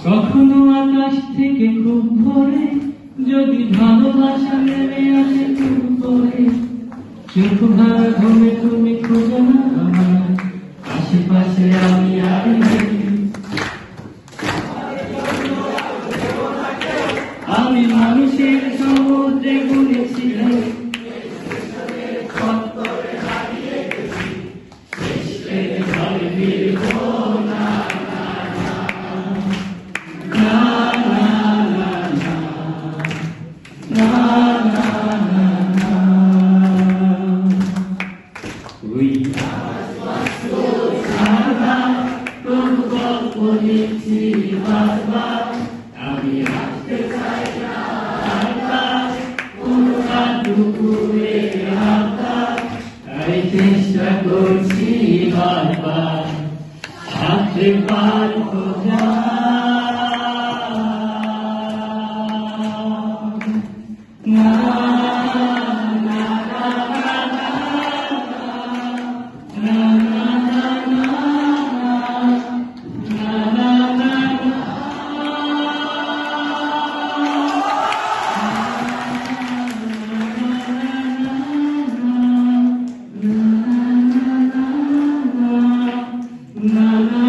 কখনো আকাশ থেকে খুব ভোরে যদি ভালোবাসা নেমে আসে খুব ভোরে, চোখ ভরা ঘুমে তুমি খুঁজো না আমার আশেপাশে, আমি আর নেই। আমি মানুষের সমুদ্রে গুনেছি আমি আসতে চাই না দুপুরে তাই চেষ্টা করছি বারবার সাথে পার খোঁজা। Na na